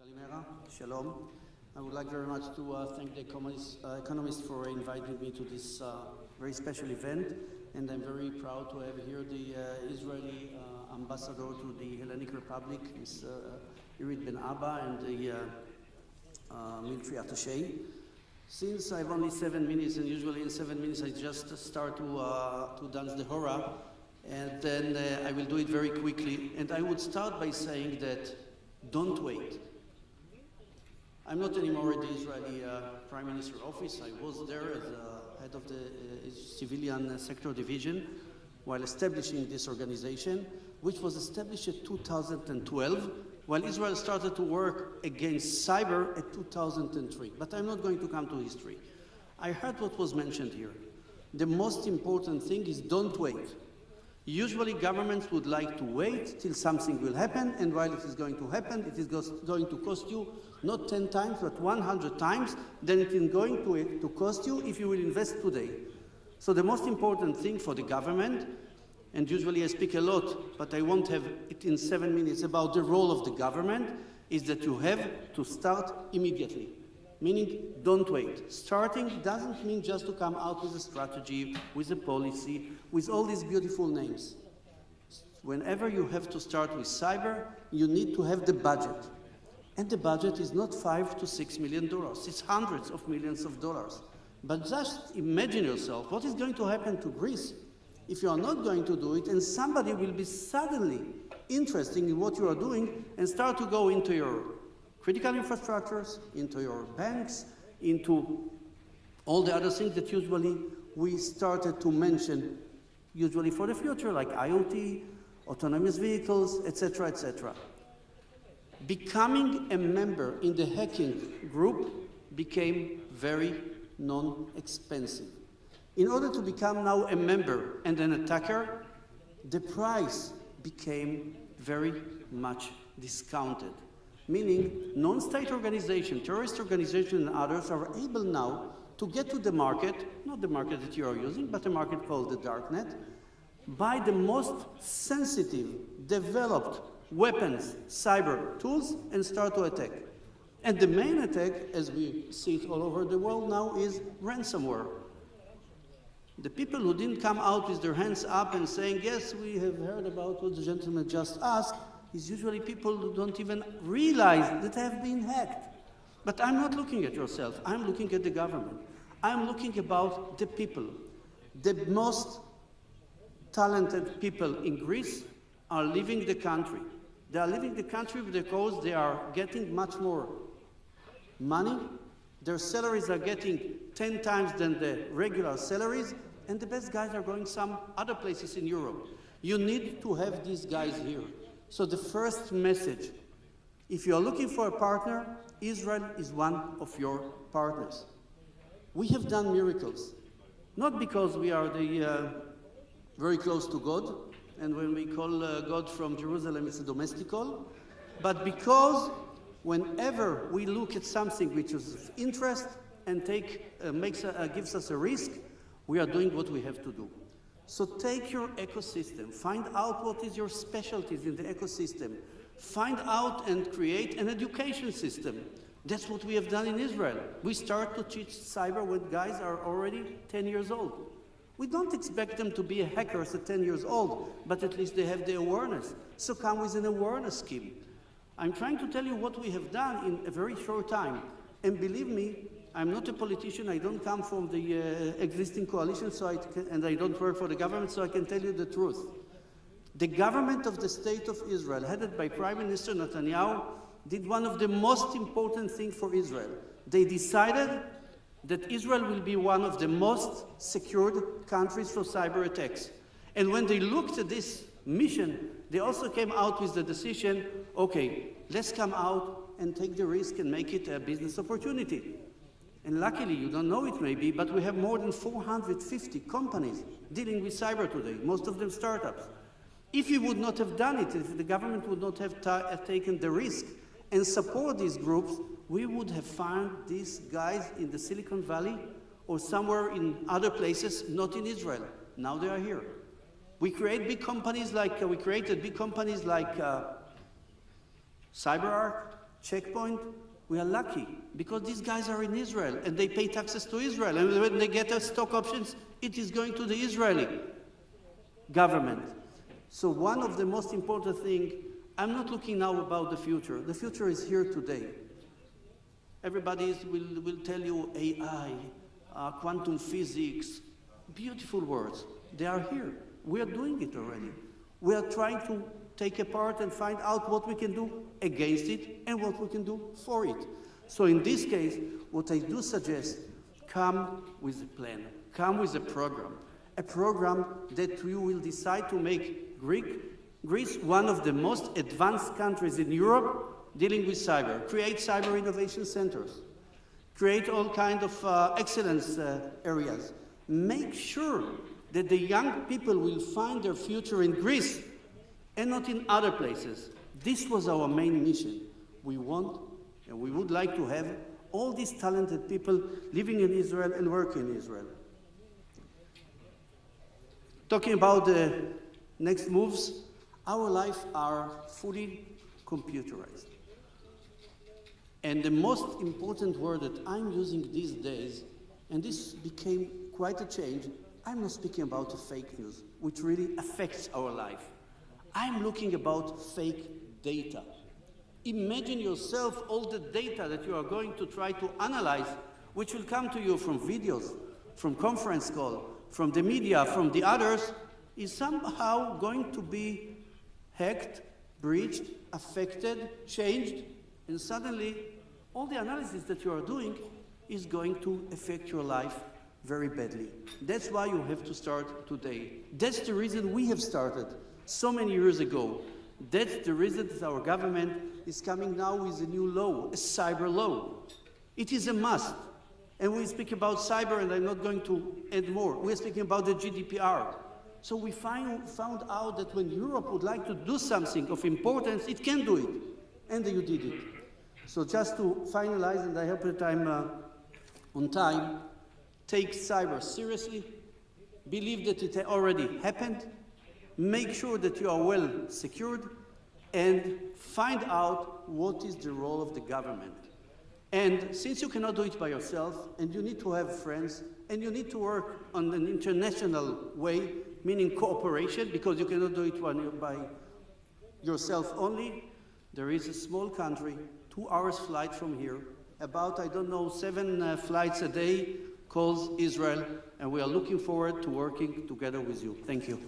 Kalimera, Shalom. I would like very much to thank the Economist for inviting me to this very special event, and I'm very proud to have here the Israeli ambassador to the Hellenic Republic, Ms. Irit Ben Abba, and the military attaché. Since I have only 7 minutes, and usually in 7 minutes I just start to dance the hora, and then I will do it very quickly. And I would start by saying that don't wait. I'm not anymore at the Israeli Prime Minister office. I was there as head of the civilian sector division while establishing this organization, which was established in 2012, while Israel started to work against cyber at 2003. But I'm not going to come to history. I heard what was mentioned here. The most important thing is don't wait. Usually governments would like to wait till something will happen, and while it is going to happen, it is going to cost you not 10 times, but 100 times, then it is going to cost you if you will invest today. So the most important thing for the government, and usually I speak a lot, but I won't have it in 7 minutes, about the role of the government, is that you have to start immediately. Meaning, don't wait. Starting doesn't mean just to come out with a strategy, with a policy, with all these beautiful names. Whenever you have to start with cyber, you need to have the budget. And the budget is not $5 to $6 million. It's hundreds of millions of dollars. But just imagine yourself, what is going to happen to Greece if you are not going to do it, and somebody will be suddenly interested in what you are doing and start to go into your critical infrastructures, into your banks, into all the other things that usually we started to mention, usually for the future, like IoT, autonomous vehicles, etc., etc. Becoming a member in the hacking group became very non-expensive. In order to become now a member and an attacker, the price became very much discounted. Meaning non-state organizations, terrorist organizations and others are able now to get to the market, not the market that you are using, but a market called the darknet, buy the most sensitive, developed weapons, cyber tools, and start to attack. And the main attack, as we see it all over the world now, is ransomware. The people who didn't come out with their hands up and saying, yes, we have heard about what the gentleman just asked, is usually people who don't even realize that they have been hacked. But I'm not looking at yourself, I'm looking at the government. I'm looking about the people. The most talented people in Greece are leaving the country. They are leaving the country because they are getting much more money. Their salaries are getting 10 times than the regular salaries, and the best guys are going some other places in Europe. You need to have these guys here. So the first message, if you are looking for a partner, Israel is one of your partners. We have done miracles, not because we are very close to God, and when we call God from Jerusalem, it's a domestic call, but because whenever we look at something which is of interest and gives us a risk, we are doing what we have to do. So take your ecosystem, find out what is your specialties in the ecosystem, find out and create an education system. That's what we have done in Israel. We start to teach cyber when guys are already 10 years old. We don't expect them to be hackers at 10 years old, but at least they have the awareness. So come with an awareness scheme. I'm trying to tell you what we have done in a very short time. And believe me, I'm not a politician, I don't come from the existing coalition, and I don't work for the government, so I can tell you the truth. The government of the State of Israel, headed by Prime Minister Netanyahu, did one of the most important things for Israel. They decided that Israel will be one of the most secured countries for cyber attacks. And when they looked at this mission, they also came out with the decision, okay, let's come out and take the risk and make it a business opportunity. And luckily, you don't know it maybe, but we have more than 450 companies dealing with cyber today, most of them startups. If we would not have done it, if the government would not have taken the risk and support these groups, we would have found these guys in the Silicon Valley or somewhere in other places, not in Israel. Now they are here. We created big companies like CyberArk, checkpoint, we are lucky because these guys are in Israel and they pay taxes to Israel. And when they get their stock options, it is going to the Israeli government. So one of the most important things, I'm not looking now about the future. The future is here today. Everybody will tell you AI, quantum physics, beautiful words. They are here. We are doing it already. We are trying to take apart and find out what we can do against it and what we can do for it. So in this case, what I do suggest, come with a plan, come with a program that you will decide to make Greece one of the most advanced countries in Europe dealing with cyber. Create cyber innovation centers. Create all kinds of excellence areas. Make sure that the young people will find their future in Greece and not in other places. This was our main mission. We want and we would like to have all these talented people living in Israel and working in Israel. Talking about the next moves, our lives are fully computerized. And the most important word that I'm using these days, and this became quite a change, I'm not speaking about fake news, which really affects our life. I'm looking about fake data. Imagine yourself all the data that you are going to try to analyze, which will come to you from videos, from conference call, from the media, from the others, is somehow going to be hacked, breached, affected, changed, and suddenly all the analysis that you are doing is going to affect your life very badly. That's why you have to start today. That's the reason we have started so many years ago. That's the reason that our government is coming now with a new law, a cyber law. It is a must. And we speak about cyber, and I'm not going to add more. We're speaking about the GDPR. So we found out that when Europe would like to do something of importance, it can do it. And you did it. So just to finalize, and I hope that I'm on time, take cyber seriously, believe that it already happened, make sure that you are well secured, and find out what is the role of the government. And since you cannot do it by yourself, and you need to have friends, and you need to work on an international way, meaning cooperation, because you cannot do it by yourself only, there is a small country, 2 hours flight from here, about, 7 flights a day, called Israel, and we are looking forward to working together with you. Thank you.